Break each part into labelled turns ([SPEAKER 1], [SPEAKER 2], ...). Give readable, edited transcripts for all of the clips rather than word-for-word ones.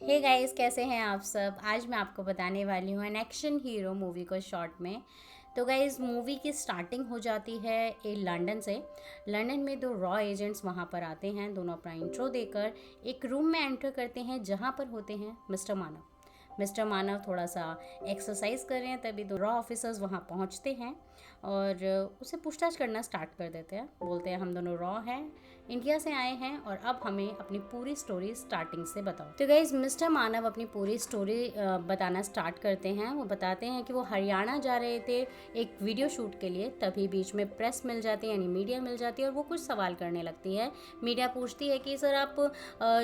[SPEAKER 1] Hey guys, कैसे हैं आप सब। आज मैं आपको बताने वाली हूँ एन एक्शन हीरो मूवी को शॉर्ट में। तो गाइस, मूवी की स्टार्टिंग हो जाती है लंदन से। लंदन में दो रॉ एजेंट्स वहाँ पर आते हैं। दोनों अपना इंट्रो देकर एक रूम में एंटर करते हैं जहाँ पर होते हैं मिस्टर मानव। मिस्टर मानव थोड़ा सा एक्सरसाइज कर रहे हैं, तभी दो रॉ ऑफिसर्स वहाँ पहुँचते हैं और उसे पूछताछ करना स्टार्ट कर देते हैं। बोलते हैं हम दोनों रॉ हैं, इंडिया से आए हैं और अब हमें अपनी पूरी स्टोरी स्टार्टिंग से बताओ। तो गाइज, मिस्टर मानव अपनी पूरी स्टोरी बताना स्टार्ट करते हैं। वो बताते हैं कि वो हरियाणा जा रहे थे एक वीडियो शूट के लिए, तभी बीच में प्रेस मिल जाती है, यानी मीडिया मिल जाती है और वो कुछ सवाल करने लगती है। मीडिया पूछती है कि सर आप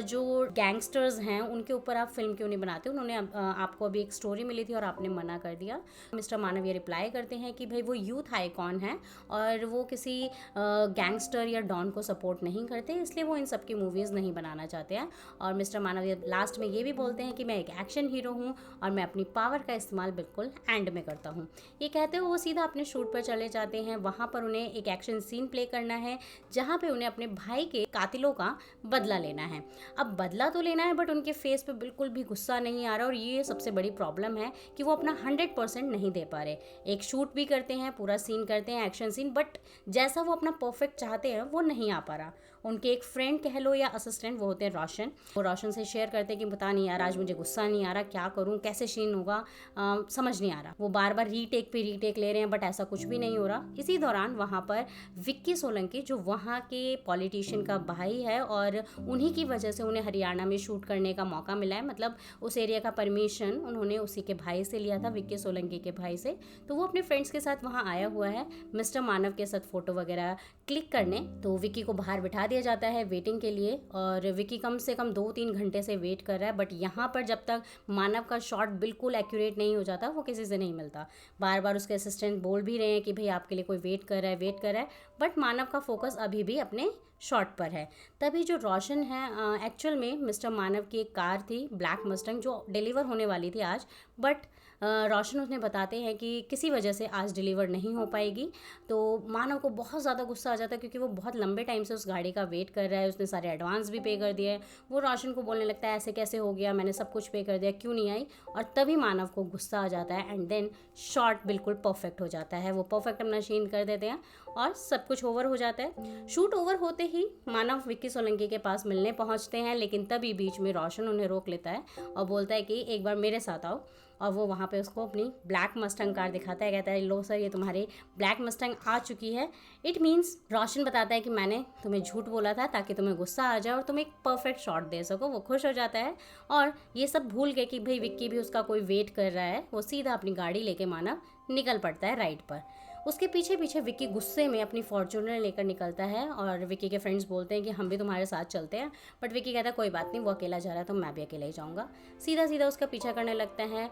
[SPEAKER 1] जो गैंगस्टर्स हैं उनके ऊपर आप फिल्म क्यों नहीं बनाते, उन्होंने आपको अभी एक स्टोरी मिली थी और आपने मना कर दिया। मिस्टर मानव ये रिप्लाई करते हैं कि भाई वो यूथ आइकॉन है और वो किसी गैंगस्टर या डॉन को सपोर्ट नहीं करते, इसलिए वो इन सब की मूवीज़ नहीं बनाना चाहते हैं। और मिस्टर मानव ये लास्ट में ये भी बोलते हैं कि मैं एक एक्शन हीरो हूँ और मैं अपनी पावर का इस्तेमाल बिल्कुल एंड में करता हूँ। ये कहते हुए वो सीधा अपने शूट पर चले जाते हैं। वहाँ पर उन्हें एक एक्शन सीन प्ले करना है जहाँ पे उन्हें अपने भाई के कातिलों का बदला लेना है। अब बदला तो लेना है बट उनके फेस पे बिल्कुल भी गुस्सा नहीं आ रहा और ये सबसे बड़ी प्रॉब्लम है कि वो अपना 100% नहीं दे पा रहे। एक शूट भी करते हैं, पूरा सीन करते हैं एक्शन सीन, बट जैसा वो अपना परफेक्ट चाहते हैं वो नहीं आ पा रहा। उनके एक फ्रेंड कह लो या असिस्टेंट, वो होते हैं रोशन। वो रोशन से शेयर करते हैं कि पता नहीं यार, आज मुझे गुस्सा नहीं आ रहा, क्या करूं, कैसे सीन होगा, समझ नहीं आ रहा। वो बार बार रीटेक पे रीटेक ले रहे हैं बट ऐसा कुछ भी नहीं हो रहा। इसी दौरान वहाँ पर विक्की सोलंकी, जो वहाँ के पॉलिटिशियन का भाई है और उन्हीं की वजह से उन्हें हरियाणा में शूट करने का मौका मिला है, मतलब उस एरिया का परमिशन उन्होंने उसी के भाई से लिया था, विक्की सोलंकी के भाई से। तो वो अपने फ्रेंड्स के साथ वहाँ आया हुआ है मिस्टर मानव के साथ फ़ोटो वगैरह क्लिक करने। तो विक्की को बाहर बिठा दिया जाता है वेटिंग के लिए और विक्की कम से कम 2-3 घंटे से वेट कर रहा है, बट यहाँ पर जब तक मानव का शॉट बिल्कुल एक्यूरेट नहीं हो जाता वो किसी से नहीं मिलता। बार बार उसके असिस्टेंट बोल भी रहे हैं कि भाई आपके लिए कोई वेट कर रहा है, वेट कर रहा है, बट मानव का फोकस अभी भी अपने शॉट पर है। तभी जो रोशन है, एक्चुअल में मिस्टर मानव की एक कार थी ब्लैक मस्टंग जो डिलीवर होने वाली थी आज, बट रोशन उसने बताते हैं कि किसी वजह से आज डिलीवर नहीं हो पाएगी। तो मानव को बहुत ज़्यादा गुस्सा आ जाता है क्योंकि वो बहुत लंबे टाइम से उस गाड़ी का वेट कर रहा है, उसने सारे एडवांस भी पे कर दिए है। वो रोशन को बोलने लगता है ऐसे कैसे हो गया, मैंने सब कुछ पे कर दिया, क्यों नहीं आई। और तभी मानव को गुस्सा आ जाता है एंड देन शॉट बिल्कुल परफेक्ट हो जाता है। वो परफेक्ट अपना सीन कर देते हैं और सब कुछ ओवर हो जाता है। शूट ओवर होते ही मानव विक्की सोलंकी के पास मिलने पहुंचते हैं, लेकिन तभी बीच में रोशन उन्हें रोक लेता है और बोलता है कि एक बार मेरे साथ आओ। और वो वहाँ पे उसको अपनी ब्लैक मस्टंग कार दिखाता है, कहता है लो सर, ये तुम्हारी ब्लैक मस्टंग आ चुकी है। इट मीन्स रोशन बताता है कि मैंने तुम्हें झूठ बोला था ताकि तुम्हें गुस्सा आ जाए और तुम एक परफेक्ट शॉट दे सको। वो खुश हो जाता है और ये सब भूल के कि भाई विक्की भी उसका कोई वेट कर रहा है, वो सीधा अपनी गाड़ी लेके मानव निकल पड़ता है राइड पर। उसके पीछे पीछे विक्की गुस्से में अपनी फॉर्च्यूनर लेकर निकलता है और विक्की के फ्रेंड्स बोलते हैं कि हम भी तुम्हारे साथ चलते हैं, बट विक्की कहता है कोई बात नहीं, वो अकेला जा रहा है तो मैं भी अकेला ही जाऊँगा। सीधा सीधा उसका पीछा करने लगते हैं।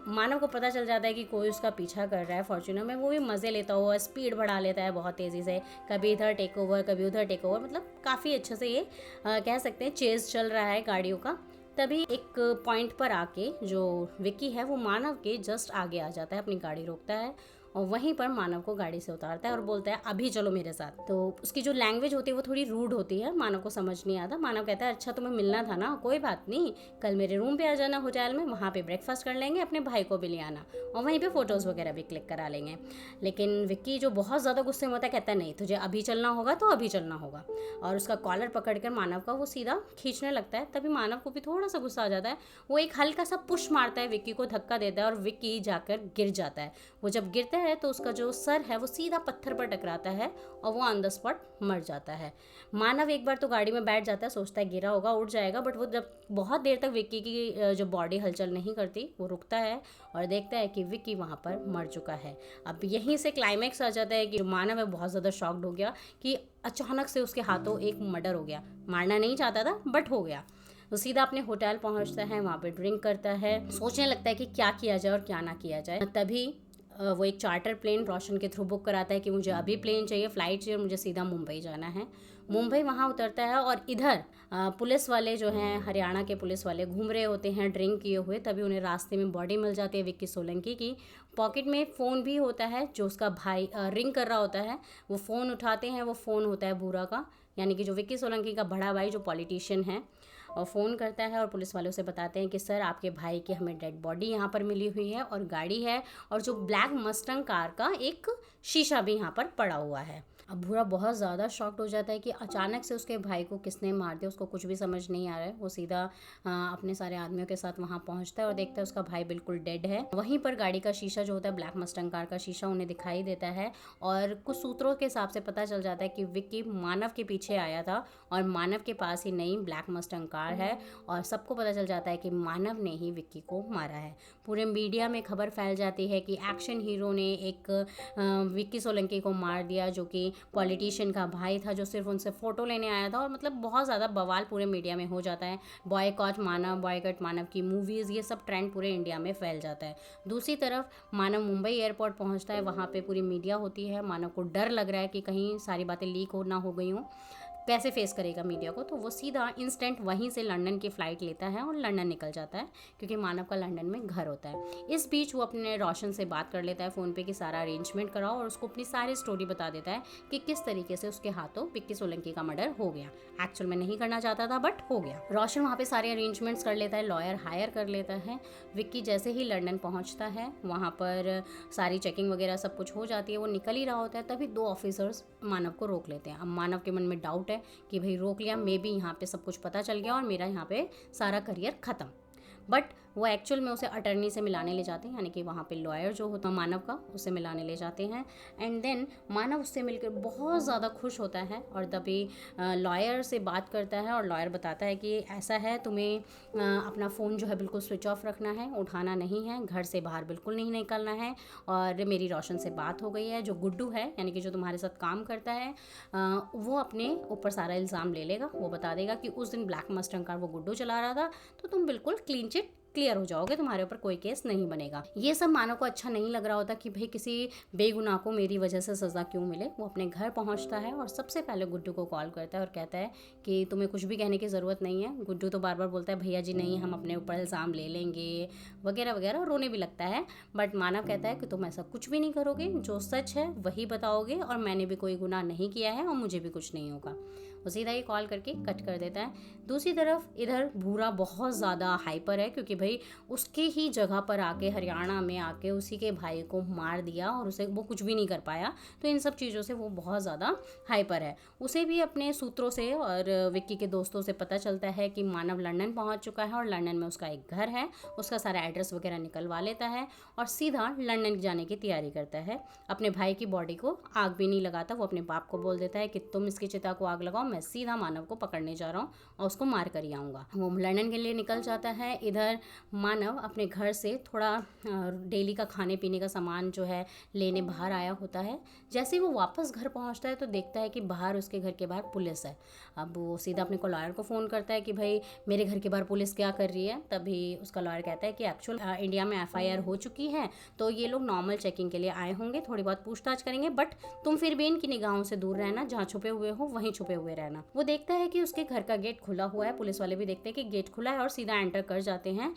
[SPEAKER 1] मानव को पता चल जाता है कि कोई उसका पीछा कर रहा है फॉर्च्यूनर में। वो भी मज़े लेता हुआ स्पीड बढ़ा लेता है बहुत तेज़ी से, कभी इधर टेक ओवर कभी उधर टेक ओवर, मतलब काफ़ी अच्छे से ये कह सकते हैं चेज़ चल रहा है गाड़ियों का। तभी एक पॉइंट पर आके जो विक्की है वो मानव के जस्ट आगे आ जाता है, अपनी गाड़ी रोकता है और वहीं पर मानव को गाड़ी से उतारता है और बोलता है अभी चलो मेरे साथ। तो उसकी जो लैंग्वेज होती है वो थोड़ी रूड होती है, मानव को समझ नहीं आता। मानव कहता है अच्छा तुम्हें मिलना था ना, कोई बात नहीं, कल मेरे रूम पे आ जाना होटल में, वहाँ पे ब्रेकफास्ट कर लेंगे, अपने भाई को भी ले आना और वहीं पे फ़ोटोज़ वगैरह भी क्लिक करा लेंगे। लेकिन विक्की जो बहुत ज़्यादा गुस्से में होता है कहता है नहीं, तुझे अभी चलना होगा तो अभी चलना होगा, और उसका कॉलर पकड़ कर मानव का वो सीधा खींचने लगता है। तभी मानव को भी थोड़ा सा गुस्सा आ जाता है, वो एक हल्का सा पुश मारता है, विक्की को धक्का देता है और विक्की जाकर गिर जाता है। वो जब गिरता है तो उसका जो सर है वो सीधा पत्थर पर टकराता है और वो ऑन द स्पॉट मर जाता है। मानव एक बार तो गाड़ी में बैठ जाता है, सोचता है गिरा होगा उठ जाएगा, बट वो जब बहुत देर तक विक्की की जो बॉडी हलचल नहीं करती, वो रुकता है और देखता है कि विक्की वहाँ पर मर चुका है। अब यहीं से क्लाइमैक्स आ जाता है कि मानव है बहुत ज़्यादा शॉक्ड हो गया कि अचानक से उसके हाथों एक मर्डर हो गया। मारना नहीं चाहता था बट हो गया। वो सीधा अपने होटल पहुंचता है, वहाँ पे ड्रिंक करता है, सोचने लगता है कि क्या किया जाए और क्या ना किया जाए। तभी वो एक चार्टर प्लेन रोशन के थ्रू बुक कराता है कि मुझे अभी प्लेन चाहिए, फ़्लाइट चाहिए और मुझे सीधा मुंबई जाना है। मुंबई वहाँ उतरता है और इधर पुलिस वाले जो हैं, हरियाणा के पुलिस वाले घूम रहे होते हैं ड्रिंक किए हुए। तभी उन्हें रास्ते में बॉडी मिल जाती है विक्की सोलंकी की। पॉकेट में फ़ोन भी होता है जो उसका भाई रिंग कर रहा होता है। वो फ़ोन उठाते हैं, वो फ़ोन होता है बूरा का, यानी कि जो विक्की सोलंकी का बड़ा भाई जो पॉलिटिशियन है। और फ़ोन करता है और पुलिस वालों से बताते हैं कि सर आपके भाई की हमें डेड बॉडी यहाँ पर मिली हुई है और गाड़ी है और जो ब्लैक मस्टंग कार का एक शीशा भी यहाँ पर पड़ा हुआ है। अब भूरा बहुत ज़्यादा शॉक्ड हो जाता है कि अचानक से उसके भाई को किसने मार दिया, उसको कुछ भी समझ नहीं आ रहा है। वो सीधा अपने सारे आदमियों के साथ वहाँ पहुँचता है और देखता है उसका भाई बिल्कुल डेड है। वहीं पर गाड़ी का शीशा जो होता है, ब्लैक मस्टंग कार का शीशा, उन्हें दिखाई देता है और कुछ सूत्रों के हिसाब से पता चल जाता है कि विक्की मानव के पीछे आया था और मानव के पास ही नई ब्लैक मस्टंग कार है और सबको पता चल जाता है कि मानव ने ही विक्की को मारा है। पूरे मीडिया में खबर फैल जाती है कि एक्शन हीरो ने एक विक्की सोलंकी को मार दिया, जो कि पॉलिटिशियन का भाई था, जो सिर्फ उनसे फ़ोटो लेने आया था। और मतलब बहुत ज़्यादा बवाल पूरे मीडिया में हो जाता है। बॉयकॉट मानव की मूवीज़, ये सब ट्रेंड पूरे इंडिया में फैल जाता है। दूसरी तरफ मानव मुंबई एयरपोर्ट पहुंचता है, वहाँ पे पूरी मीडिया होती है। मानव को डर लग रहा है कि कहीं सारी बातें लीक ना हो गई हों, कैसे फेस करेगा मीडिया को। तो वो सीधा इंस्टेंट वहीं से लंदन की फ़्लाइट लेता है और लंदन निकल जाता है, क्योंकि मानव का लंदन में घर होता है। इस बीच वो अपने रोशन से बात कर लेता है फ़ोन पे कि सारा अरेंजमेंट कराओ, और उसको अपनी सारी स्टोरी बता देता है कि किस तरीके से उसके हाथों विक्की सोलंकी का मर्डर हो गया। एक्चुअल में नहीं करना चाहता था बट हो गया। रोशन वहाँ पे सारे अरेंजमेंट्स कर लेता है, लॉयर हायर कर लेता है। विक्की जैसे ही लंदन पहुँचता है, वहाँ पर सारी चेकिंग वगैरह सब कुछ हो जाती है। वो निकल ही रहा होता है, तभी 2 ऑफिसर्स मानव को रोक लेते हैं। अब मानव के मन में डाउट है कि भाई रोक लिया, मे बी यहाँ पे सब कुछ पता चल गया और मेरा यहाँ पे सारा करियर ख़त्म। बट वो एक्चुअल में उसे अटर्नी से मिलाने ले जाते हैं, यानी कि वहाँ पे लॉयर जो होता है मानव का, उसे मिलाने ले जाते हैं। एंड देन मानव उससे मिलकर बहुत ज़्यादा खुश होता है और तभी लॉयर से बात करता है और लॉयर बताता है कि ऐसा है, तुम्हें अपना फ़ोन जो है बिल्कुल स्विच ऑफ रखना है, उठाना नहीं है, घर से बाहर बिल्कुल नहीं निकलना है। और मेरी रोशन से बात हो गई है, जो गुड्डू है यानी कि जो तुम्हारे साथ काम करता है, वो अपने ऊपर सारा इल्ज़ाम ले लेगा। वो बता देगा कि उस दिन ब्लैक मस्टंग कार वो गुड्डू चला रहा था, तो तुम बिल्कुल क्लीन चिट क्लियर हो जाओगे, तुम्हारे ऊपर कोई केस नहीं बनेगा। ये सब मानव को अच्छा नहीं लग रहा होता कि भाई किसी बेगुनाह को मेरी वजह से सज़ा क्यों मिले। वो अपने घर पहुंचता है और सबसे पहले गुड्डू को कॉल करता है और कहता है कि तुम्हें कुछ भी कहने की ज़रूरत नहीं है। गुड्डू तो बार बार बोलता है भैया जी नहीं, हम अपने ऊपर इल्ज़ाम ले लेंगे वगैरह वगैरह, और रोने भी लगता है। बट मानव कहता है कि तुम ऐसा कुछ भी नहीं करोगे, जो सच है वही बताओगे और मैंने भी कोई गुनाह नहीं किया है और मुझे भी कुछ नहीं होगा। वो सीधा ही कॉल करके कट कर देता है। दूसरी तरफ इधर भूरा बहुत ज़्यादा हाइपर है, क्योंकि भाई उसके ही जगह पर आके, हरियाणा में आके उसी के भाई को मार दिया और उसे वो कुछ भी नहीं कर पाया। तो इन सब चीज़ों से वो बहुत ज़्यादा हाइपर है। उसे भी अपने सूत्रों से और विक्की के दोस्तों से पता चलता है कि मानव लंदन पहुंच चुका है और लंदन में उसका एक घर है। उसका सारा एड्रेस वगैरह निकलवा लेता है और सीधा लंदन जाने की तैयारी करता है। अपने भाई की बॉडी को आग भी नहीं लगाता, वो अपने बाप को बोल देता है कि तुम इसकी चिता को आग लगाओ, मैं सीधा मानव को पकड़ने जा रहा हूँ और उसको मार कर ही आऊँगा। वो लंदन के लिए निकल जाता है। इधर मानव अपने घर से थोड़ा डेली का खाने पीने का सामान जो है लेने बाहर आया होता है। जैसे ही वो वापस घर पहुंचता है तो देखता है कि बाहर, उसके घर के बाहर पुलिस है। अब वो सीधा अपने को लॉयर को फ़ोन करता है कि भाई मेरे घर के बाहर पुलिस क्या कर रही है। तभी उसका लॉयर कहता है कि एक्चुअल इंडिया में FIR हो चुकी है, तो ये लोग नॉर्मल चेकिंग के लिए आए होंगे, थोड़ी बहुत पूछताछ करेंगे, बट तुम फिर भी इनकी निगाहों से दूर रहना, जहाँ छुपे हुए हो वहीं छुपे हुए रहना। वो देखता है कि उसके घर का गेट खुला हुआ है। पुलिस वाले भी देखते हैं कि गेट खुला है और सीधा एंटर कर जाते हैं।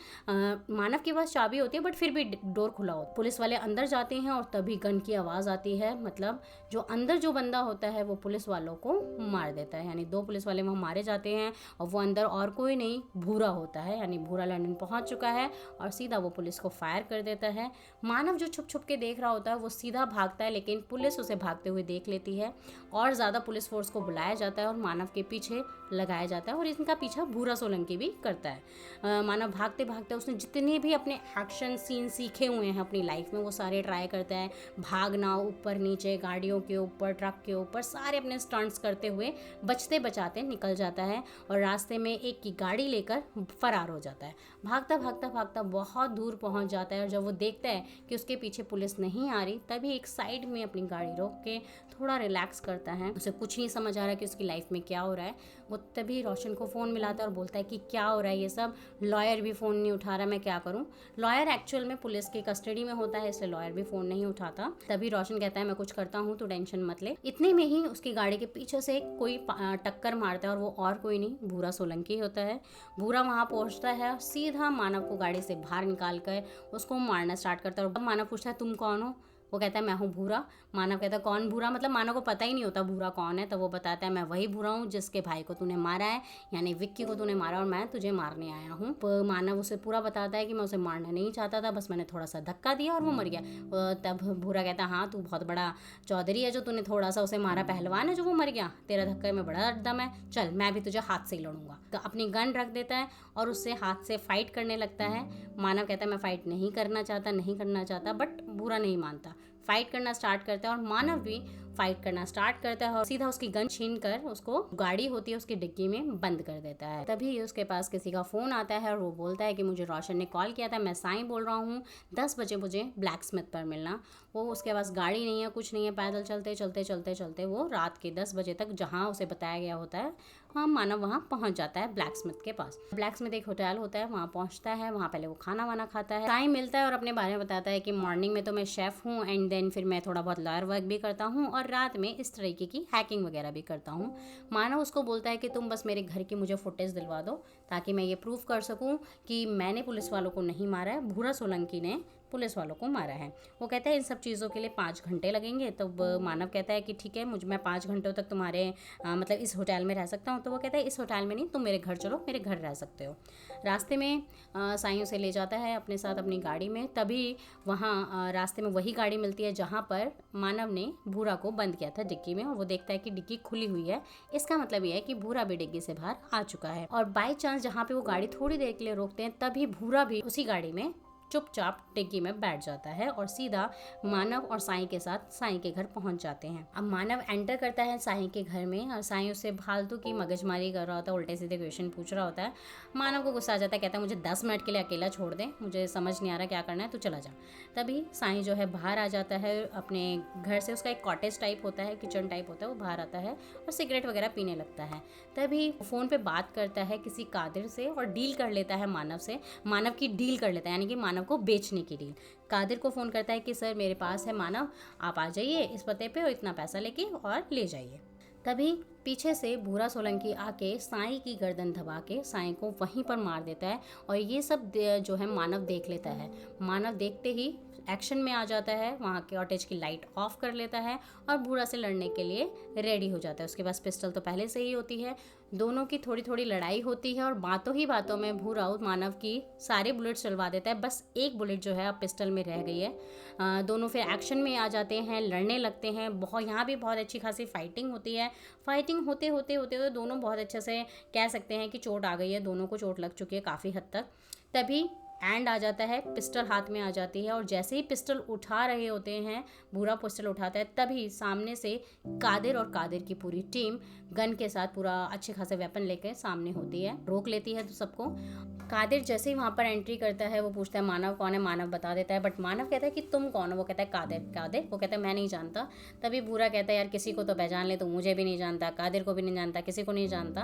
[SPEAKER 1] मानव के पास चाबी होती है बट फिर भी डोर खुला होता है। पुलिस वाले अंदर जाते हैं और तभी गन की आवाज़ आती है। मतलब जो अंदर जो बंदा होता है वो पुलिस वालों को मार देता है, यानी 2 पुलिस वाले वहाँ मारे जाते हैं और वो अंदर और कोई नहीं, भूरा होता है। यानी भूरा लंदन पहुँच चुका है और सीधा वो पुलिस को फायर कर देता है। मानव जो छुप छुप के देख रहा होता है वो सीधा भागता है, लेकिन पुलिस उसे भागते हुए देख लेती है और ज़्यादा पुलिस फोर्स को बुलाया जाता है और मानव के पीछे लगाया जाता है और इनका पीछा भूरा सोलंकी भी करता है। मानव भागते भागते उसने जितने भी अपने एक्शन सीन सीखे हुए हैं अपनी लाइफ में वो सारे ट्राई करता है। भागना, ऊपर नीचे, गाड़ियों के ऊपर, ट्रक के ऊपर, सारे अपने स्टंट्स करते हुए बचते बचाते निकल जाता है और रास्ते में एक की गाड़ी लेकर फरार हो जाता है। भागता भागता भागता बहुत दूर पहुंच जाता है और जब वो देखता है कि उसके पीछे पुलिस नहीं आ रही, तभी एक साइड में अपनी गाड़ी रोक के थोड़ा रिलैक्स करता है। उसे कुछ नहीं समझ आ रहा कि उसकी लाइफ में क्या हो रहा है। वो तभी रोशन को फ़ोन मिलाता है और बोलता है कि क्या हो रहा है ये सब, लॉयर भी फ़ोन नहीं उठा रहा, मैं क्या करूं। लॉयर एक्चुअल में पुलिस की कस्टडी में होता है, इसलिए लॉयर भी फ़ोन नहीं उठाता। तभी रोशन कहता है मैं कुछ करता हूं, तो टेंशन मत ले। इतने में ही उसकी गाड़ी के पीछे से कोई टक्कर मारता है और वो और कोई नहीं, भूरा सोलंकी होता है। भूरा वहाँ पहुँचता है, सीधा मानव को गाड़ी से बाहर निकाल कर उसको मारना स्टार्ट करता है और मानव पूछता है तुम कौन हो। वो कहता है मैं हूँ भूरा। मानव कहता है कौन भूरा, मतलब मानव को पता ही नहीं होता भूरा कौन है। तो वो बताता है मैं वही भूरा हूँ जिसके भाई को तूने मारा है, यानी विक्की को तूने मारा और मैं तुझे मारने आया हूँ। मानव उसे पूरा बताता है कि मैं उसे मारना नहीं चाहता था, बस मैंने थोड़ा सा धक्का दिया और वो मर गया। तब भूरा कहता है हाँ तू बहुत बड़ा चौधरी है जो तूने थोड़ा सा उसे मारा, पहलवान है जो वो मर गया, तेरा धक्के में बड़ा दम है, चल मैं भी तुझे हाथ से ही लड़ूंगा। तो अपनी गन रख देता है और उससे हाथ से फाइट करने लगता है। मानव कहता है मैं फाइट नहीं करना चाहता, बट भूरा नहीं मानता, फाइट करना स्टार्ट करता है और मानव भी फाइट करना स्टार्ट करता है और सीधा उसकी गन छीन कर उसको गाड़ी होती है उसकी डिग्गी में बंद कर देता है। तभी उसके पास किसी का फ़ोन आता है और वो बोलता है कि मुझे रोशन ने कॉल किया था, मैं साईं बोल रहा हूँ, 10 बजे मुझे ब्लैक स्मिथ पर मिलना। वो उसके पास गाड़ी नहीं है, कुछ नहीं है, पैदल चलते वो रात के 10 बजे तक जहाँ उसे बताया गया होता है हाँ मानव वहाँ पहुँच जाता है ब्लैक स्मिथ के पास। ब्लैक स्मिथ एक होटल होता है, वहाँ पहुँचता है, वहाँ पहले वो खाना वाना खाता है, साईं मिलता है और अपने बारे में बताता है कि मॉर्निंग में तो मैं शेफ़ हूँ एंड देन फिर मैं थोड़ा बहुत लॉयर वर्क भी करता हूँ और रात में इस तरीके की हैकिंग वगैरह भी करता हूँ। मानव उसको बोलता है कि तुम बस मेरे घर की मुझे फुटेज दिलवा दो ताकि मैं ये प्रूव कर सकूँ कि मैंने पुलिस वालों को नहीं मारा है, भूरा सोलंकी ने पुलिस वालों को मारा है। वो कहता है इन सब चीज़ों के लिए 5 घंटे लगेंगे। तो मानव कहता है कि ठीक है मैं 5 घंटों तक तुम्हारे मतलब इस होटल में रह सकता हूँ। तो वो कहता है इस होटल में नहीं, तुम मेरे घर चलो, मेरे घर रह सकते हो। रास्ते में साईं उसे ले जाता है अपने साथ अपनी गाड़ी में। तभी वहाँ रास्ते में वही गाड़ी मिलती है जहाँ पर मानव ने भूरा को बंद किया था डिग्गी में, और वो देखता है कि डिग्गी खुली हुई है। इसका मतलब ये है कि भूरा भी डिग्गी से बाहर आ चुका है। और बाई चांस जहाँ पे वो गाड़ी थोड़ी देर के लिए रोकते हैं तभी भूरा भी उसी गाड़ी में चुपचाप डिग्गी में बैठ जाता है और सीधा मानव और साईं के साथ साईं के घर पहुंच जाते हैं। अब मानव एंटर करता है साईं के घर में और साईं उससे फालतू की मगजमारी कर रहा होता है, उल्टे सीधे क्वेश्चन पूछ रहा होता है। मानव को गुस्सा आ जाता है, कहता है मुझे 10 मिनट के लिए अकेला छोड़ दे, मुझे समझ नहीं आ रहा क्या करना है, तू चला जा। तभी साईं जो है बाहर आ जाता है अपने घर से, उसका एक कॉटेज टाइप होता है, किचन टाइप होता है, वो बाहर आता है और सिगरेट वगैरह पीने लगता है। तभी फ़ोन पे बात करता है किसी कादिर से और डील कर लेता है मानव से, मानव की डील कर लेता है, यानी कि मानव को बेचने की डील। कादिर को फ़ोन करता है कि सर मेरे पास है मानव, आप आ जाइए इस पते पे और इतना पैसा लेके और ले जाइए। तभी पीछे से भूरा सोलंकी आके साईं की गर्दन दबा के साईं को वहीं पर मार देता है और ये सब जो है मानव देख लेता है। मानव देखते ही एक्शन में आ जाता है, वहाँ के कॉटेज की लाइट ऑफ कर लेता है और भूरा से लड़ने के लिए रेडी हो जाता है। उसके पास पिस्टल तो पहले से ही होती है। दोनों की थोड़ी थोड़ी लड़ाई होती है और बातों ही बातों में भूरा मानव की सारे बुलेट चलवा देता है, बस एक बुलेट जो है अब पिस्टल में रह गई है। दोनों फिर एक्शन में आ जाते हैं, लड़ने लगते हैं। बहुत यहाँ भी बहुत अच्छी खासी फाइटिंग होती है। फाइटिंग होते होते दोनों बहुत अच्छे से कह सकते हैं कि चोट आ गई है, दोनों को चोट लग चुकी है काफ़ी हद तक। तभी एंड आ जाता है, पिस्टल हाथ में आ जाती है और जैसे ही पिस्टल उठा रहे होते हैं, भूरा पिस्टल उठाता है, तभी सामने से कादिर और कादिर की पूरी टीम गन के साथ पूरा अच्छे खासे वेपन लेकर सामने होती है, रोक लेती है तो सबको। कादिर जैसे ही वहाँ पर एंट्री करता है वो पूछता है मानव कौन है, मानव बता देता है, बट मानव कहता है कि तुम कौन हो। वो कहता है कादिर। वो कहता है मैं नहीं जानता। तभी भूरा कहता है यार किसी को तो पहचान ले, तो मुझे भी नहीं जानता, कादिर को भी नहीं जानता, किसी को नहीं जानता।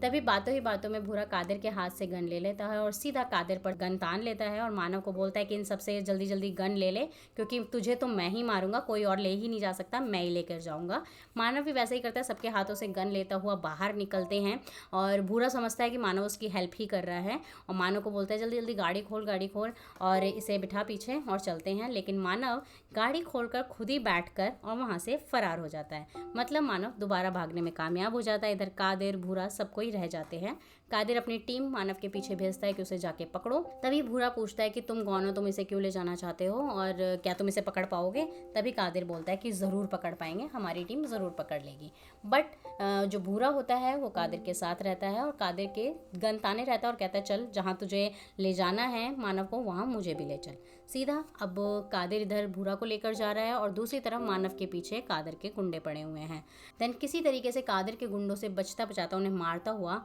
[SPEAKER 1] तभी बातों ही बातों में भूरा कादिर के हाथ से गन ले लेता है और सीधा कादिर पर गन तान लेता है और मानव को बोलता है कि इन सबसे जल्दी जल्दी गन ले ले, क्योंकि तुझे तो मैं ही मारूंगा, कोई और ले ही नहीं जा सकता, मैं ही लेकर जाऊंगा। मानव भी वैसे ही करता है, सबके हाथों से गन लेता हुआ बाहर निकलते हैं और भूरा समझता है कि मानव उसकी हेल्प ही कर रहा है और मानव को बोलता है जल्दी जल्दी गाड़ी खोल और इसे बिठा पीछे और चलते हैं। लेकिन मानव गाड़ी खोलकर खुद ही बैठकर और वहाँ से फरार हो जाता है। मतलब मानव दोबारा भागने में कामयाब हो जाता है। इधर कादिर भूरा सबको ही रह जाते हैं। कादिर अपनी टीम मानव के पीछे भेजता है कि उसे जाके पकड़ो। तभी भूरा पूछता है कि तुम कौन हो, तुम इसे क्यों ले जाना चाहते हो और क्या तुम इसे पकड़ पाओगे। तभी कादिर बोलता है कि ज़रूर पकड़ पाएंगे, हमारी टीम ज़रूर पकड़ लेगी। बट जो भूरा होता है वो कादिर के साथ रहता है और कादिर के गन ताने रहता है और कहता है चल जहाँ तुझे ले जाना है मानव को, वहाँ मुझे भी ले चल। सीधा अब कादिर इधर भूरा को लेकर जा रहा है और दूसरी तरफ मानव के पीछे कादिर के गुंडे पड़े हुए हैं। देन किसी तरीके से कादिर के गुंडों से बचता बचाता उन्हें मारता हुआ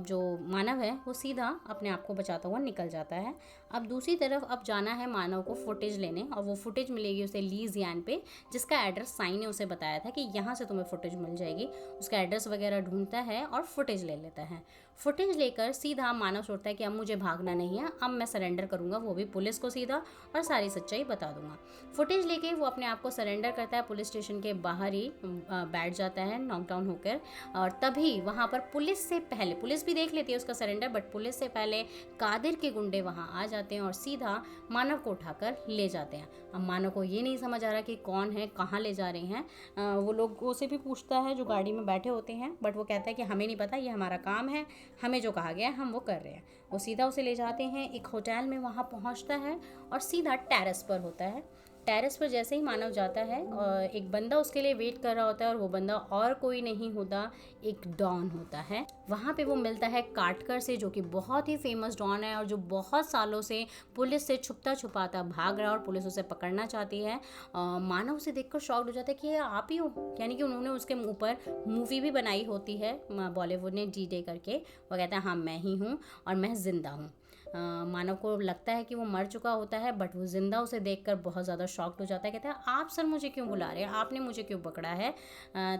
[SPEAKER 1] जो मानव है वो सीधा अपने आप को बचाता हुआ निकल जाता है। अब दूसरी तरफ अब जाना है मानव को फुटेज लेने और वो फुटेज मिलेगी उसे लीजियान पे, जिसका एड्रेस साईं ने उसे बताया था कि यहाँ से तुम्हें फुटेज मिल जाएगी। उसका एड्रेस वगैरह ढूंढता है और फुटेज ले लेता है। फुटेज लेकर सीधा मानव सोचता है कि अब मुझे भागना नहीं है, अब मैं सरेंडर करूँगा, वो भी पुलिस को सीधा, और सारी सच्चाई बता दूंगा। फुटेज लेके वो अपने आप को सरेंडर करता है, पुलिस स्टेशन के बाहर ही बैठ जाता है नॉकडाउन होकर। और तभी वहाँ पर पुलिस से पहले, पुलिस भी देख लेती है उसका सरेंडर, बट पुलिस से पहले कादिर के गुंडे वहाँ आ जाते हैं और सीधा मानव को उठाकर ले जाते हैं। अब मानव को ये नहीं समझ आ रहा कि कौन है, कहाँ ले जा रहे हैं। वो लोगों से भी पूछता है जो गाड़ी में बैठे होते हैं, बट वो कहता है कि हमें नहीं पता, ये हमारा काम है, हमें जो कहा गया है हम वो कर रहे हैं। वो सीधा उसे ले जाते हैं एक होटल में, वहाँ पहुँचता है और सीधा टेरेस पर होता है। टेरेस पर जैसे ही मानव जाता है और एक बंदा उसके लिए वेट कर रहा होता है, और वो बंदा और कोई नहीं होता, एक डॉन होता है। वहाँ पे वो मिलता है काटकर से, जो कि बहुत ही फेमस डॉन है और जो बहुत सालों से पुलिस से छुपता छुपाता भाग रहा है और पुलिस उसे पकड़ना चाहती है। मानव उसे देखकर शॉक्ड हो जाता है कि ये आप ही हो, यानी कि उन्होंने उसके ऊपर मूवी भी बनाई होती है बॉलीवुड ने, D-Day करके। वो कहता है हाँ मैं ही हूँ और मैं ज़िंदा हूँ। मानव को लगता है कि वो मर चुका होता है, बट वो जिंदा उसे देखकर बहुत ज़्यादा शॉक्ड हो जाता है। कहता है आप सर मुझे क्यों बुला रहे हैं, आपने मुझे क्यों पकड़ा है।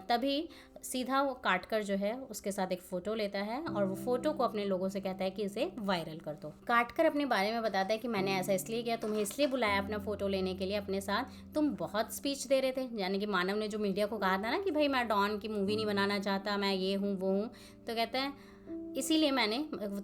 [SPEAKER 1] तभी सीधा वो काटकर जो है उसके साथ एक फ़ोटो लेता है और वो फ़ोटो को अपने लोगों से कहता है कि इसे वायरल कर दो। काटकर अपने बारे में बताता है कि मैंने ऐसा इसलिए किया, तुम्हें इसलिए बुलाया अपना फ़ोटो लेने के लिए अपने साथ, तुम बहुत स्पीच दे रहे थे। यानी कि मानव ने जो मीडिया को कहा था ना कि भाई मैं डॉन की मूवी नहीं बनाना चाहता, मैं ये हूँ वो हूँ, तो कहता है इसीलिए मैंने,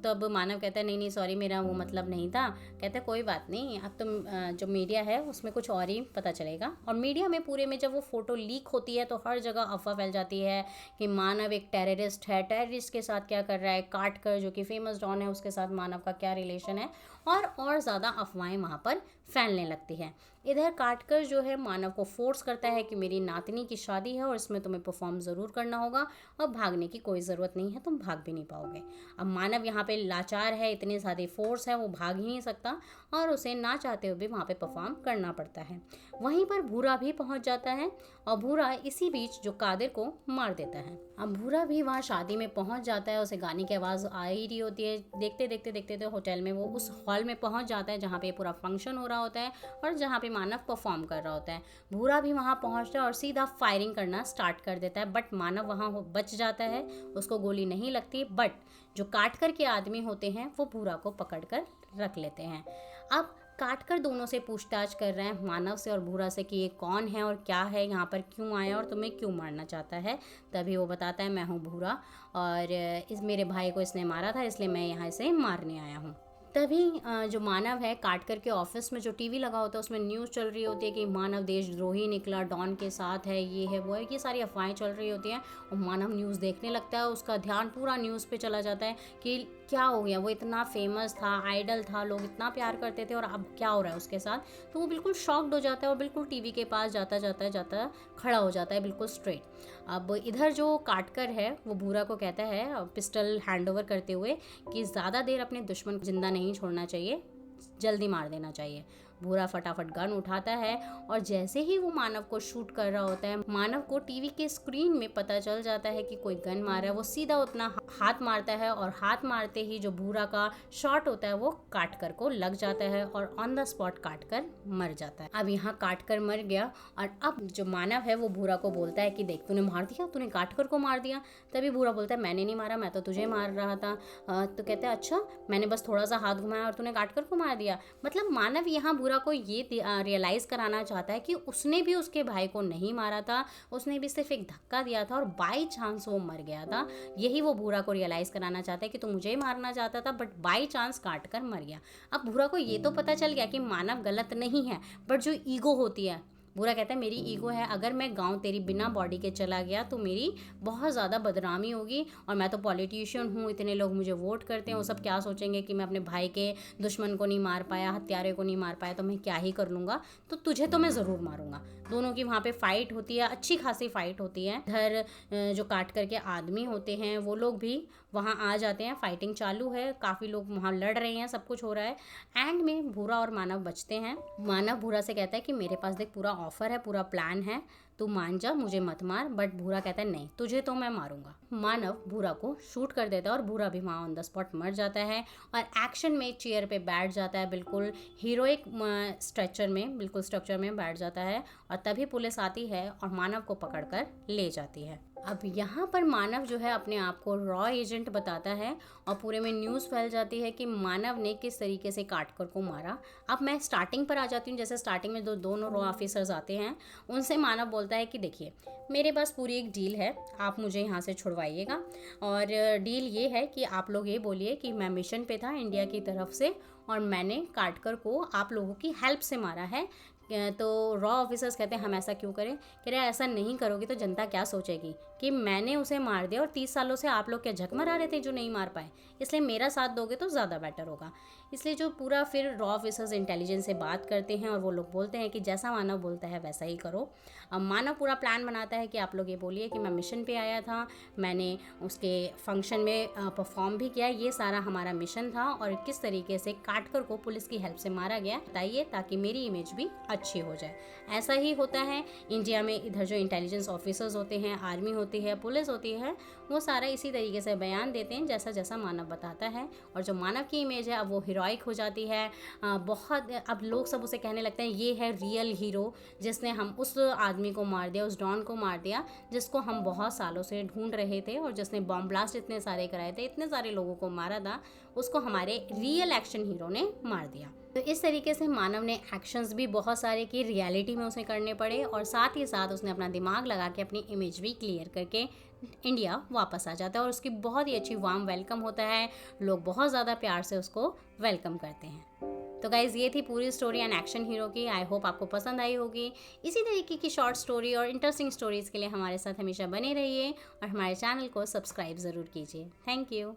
[SPEAKER 1] तब मानव कहता है नहीं नहीं सॉरी मेरा वो मतलब नहीं था। कहता है कोई बात नहीं, अब तुम जो मीडिया है उसमें कुछ और ही पता चलेगा। और मीडिया में पूरे में जब वो फ़ोटो लीक होती है तो हर जगह अफवाह फैल जाती है कि मानव एक टेररिस्ट है, टेररिस्ट के साथ क्या कर रहा है, काटकर जो कि फेमस डॉन है उसके साथ मानव का क्या रिलेशन है, और ज़्यादा अफवाहें वहाँ पर फैलने लगती है। इधर काटकर जो है मानव को फोर्स करता है कि मेरी नातनी की शादी है और इसमें तुम्हें परफॉर्म ज़रूर करना होगा और भागने की कोई ज़रूरत नहीं है, तुम भाग भी नहीं पाओगे। अब मानव यहाँ पे लाचार है, इतनी ज़्यादा फोर्स है, वो भाग ही नहीं सकता और उसे ना चाहते हुए भी वहाँ पे परफॉर्म करना पड़ता है। वहीं पर भूरा भी पहुँच जाता है और भूरा इसी बीच जो कादिर को मार देता है। अब भूरा भी वहाँ शादी में पहुँच जाता है, उसे गाने की आवाज़ आ ही रही होती है। देखते देखते देखते तो होटल में वो उस हॉल में पहुँच जाता है जहाँ पे पूरा फंक्शन हो रहा होता है और जहाँ पे मानव परफॉर्म कर रहा होता है। भूरा भी वहाँ पहुँचता है और सीधा फायरिंग करना स्टार्ट कर देता है, बट मानव वहाँ बच जाता है, उसको गोली नहीं लगती। बट जो काटकर के आदमी होते हैं वो भूरा को पकड़ कर रख लेते हैं। अब काटकर दोनों से पूछताछ कर रहे हैं, मानव से और भूरा से, कि ये कौन है और क्या है, यहाँ पर क्यों आया और तुम्हें क्यों मारना चाहता है। तभी वो बताता है मैं हूँ भूरा और इस मेरे भाई को इसने मारा था, इसलिए मैं यहाँ इसे मारने आया हूँ। तभी जो मानव है काटकर के ऑफिस में जो टीवी लगा होता है उसमें न्यूज़ चल रही होती है कि मानव देशद्रोही निकला, डॉन के साथ है, ये है वो है, ये सारी अफवाहें चल रही होती हैं। और मानव न्यूज़ देखने लगता है, उसका ध्यान पूरा न्यूज़ पे चला जाता है कि क्या हो गया, वो इतना फेमस था, आइडल था, लोग इतना प्यार करते थे और अब क्या हो रहा है उसके साथ। तो वो बिल्कुल शॉक्ड हो जाता है और बिल्कुल टीवी के पास जाता खड़ा हो जाता है बिल्कुल स्ट्रेट। अब इधर जो काटकर है वो भूरा को कहता है पिस्टल हैंड ओवर करते हुए कि ज़्यादा देर अपने दुश्मन को जिंदा नहीं छोड़ना चाहिए, जल्दी मार देना चाहिए। भूरा फटाफट गन उठाता है और जैसे ही वो मानव को शूट कर रहा होता है, मानव को टीवी के स्क्रीन में पता चल जाता है कि कोई गन मार रहा है। वो सीधा उतना हाथ मारता है और हाथ मारते ही जो भूरा का शॉट होता है वो काटकर को लग जाता है और ऑन द स्पॉट काटकर मर जाता है। अब यहाँ काटकर मर गया और अब जो मानव है वो भूरा को बोलता है कि देख तूने मार दिया, तूने काटकर को मार दिया। तभी भूरा बोलता है मैंने नहीं मारा, मैं तो तुझे मार रहा था। तो कहते हैं अच्छा, मैंने बस थोड़ा सा हाथ घुमाया और तूने काटकर को मार दिया। मतलब मानव यहाँ भूरा को ये रियलाइज़ कराना चाहता है कि उसने भी उसके भाई को नहीं मारा था, उसने भी सिर्फ एक धक्का दिया था और बाई चांस वो मर गया था। यही वो भूरा को रियलाइज़ कराना चाहता है कि तू मुझे मारना चाहता था बट बाई चांस काट कर मर गया। अब भूरा को ये तो पता चल गया कि मानव गलत नहीं है, बट जो ईगो होती है, भूरा कहता है मेरी ईगो है, अगर मैं गांव तेरी बिना बॉडी के चला गया तो मेरी बहुत ज़्यादा बदनामी होगी और मैं तो पॉलिटिशियन हूँ, इतने लोग मुझे वोट करते हैं, वो सब क्या सोचेंगे कि मैं अपने भाई के दुश्मन को नहीं मार पाया, हत्यारे को नहीं मार पाया, तो मैं क्या ही कर लूँगा, तो तुझे तो मैं ज़रूर मारूंगा। दोनों की वहाँ पे फाइट होती है, अच्छी खासी फाइट होती है। इधर जो काट करके आदमी होते हैं वो लोग भी वहाँ आ जाते हैं, फाइटिंग चालू है, काफ़ी लोग वहाँ लड़ रहे हैं, सब कुछ हो रहा है। एंड में भूरा और मानव बचते हैं। मानव भूरा से कहता है कि मेरे पास देख पूरा ऑफर है, पूरा प्लान है, तू मान जा, मुझे मत मार। बट भूरा कहता है नहीं, तुझे तो मैं मारूंगा। मानव भूरा को शूट कर देता है और भूरा भी वहाँ ऑन द स्पॉट मर जाता है और एक्शन में चेयर पे बैठ जाता है, बिल्कुल हीरोइक स्ट्रक्चर में, बिल्कुल स्ट्रक्चर में बैठ जाता है। और तभी पुलिस आती है और मानव को पकड़ कर ले जाती है। अब यहाँ पर मानव जो है अपने आप को रॉ एजेंट बताता है और पूरे में न्यूज़ फैल जाती है कि मानव ने किस तरीके से काटकर को मारा। अब मैं स्टार्टिंग पर आ जाती हूँ। जैसे स्टार्टिंग में दोनों रॉ ऑफिसर्स आते हैं, उनसे मानव बोलता है कि देखिए, मेरे पास पूरी एक डील है, आप मुझे यहाँ से छुड़वाइएगा। और डील ये है कि आप लोग ये बोलिए कि मैं मिशन पे था इंडिया की तरफ से और मैंने काटकर को आप लोगों की हेल्प से मारा है। तो रॉ ऑफिसर्स कहते हैं हम ऐसा क्यों करें? कह रहे ऐसा नहीं करोगे तो जनता क्या सोचेगी कि मैंने उसे मार दिया और 30 सालों से आप लोग क्या झक मरा रहे थे जो नहीं मार पाए, इसलिए मेरा साथ दोगे तो ज़्यादा बेटर होगा। इसलिए जो पूरा फिर रॉ ऑफिसर्स इंटेलिजेंस से बात करते हैं और वो लोग बोलते हैं कि जैसा मानव बोलता है वैसा ही करो। अब मानव पूरा प्लान बनाता है कि आप लोग ये बोलिए कि मैं मिशन पे आया था, मैंने उसके फंक्शन में परफॉर्म भी किया, ये सारा हमारा मिशन था और किस तरीके से काटकर को पुलिस की हेल्प से मारा गया बताइए, ताकि मेरी इमेज भी अच्छी हो जाए। ऐसा ही होता है इंडिया में। इधर जो इंटेलिजेंस ऑफिसर्स होते हैं, आर्मी होती है, पुलिस होती है, वो सारा इसी तरीके से बयान देते हैं जैसा जैसा मानव बताता है। और जो मानव की इमेज है अब वो हीरोइक हो जाती है। बहुत अब लोग सब उसे कहने लगते हैं ये है रियल हीरो, जिसने हम उस आदमी को मार दिया, उस डॉन को मार दिया जिसको हम बहुत सालों से ढूंढ रहे थे और जिसने बॉम्ब ब्लास्ट इतने सारे कराए थे, इतने सारे लोगों को मारा था, उसको हमारे रियल एक्शन हीरो ने मार दिया। तो इस तरीके से मानव ने एक्शंस भी बहुत सारे किए, रियलिटी में उसे करने पड़े और साथ ही साथ उसने अपना दिमाग लगा के अपनी इमेज भी क्लियर करके इंडिया वापस आ जाता है और उसकी बहुत ही अच्छी वार्म वेलकम होता है। लोग बहुत ज़्यादा प्यार से उसको वेलकम करते हैं। तो गाइज़ ये थी पूरी स्टोरी एंड एक्शन हीरो की। आई होप आपको पसंद आई होगी। इसी तरीके की शॉर्ट स्टोरी और इंटरेस्टिंग स्टोरीज़ के लिए हमारे साथ हमेशा बने रहिए और हमारे चैनल को सब्सक्राइब ज़रूर कीजिए। Thank you.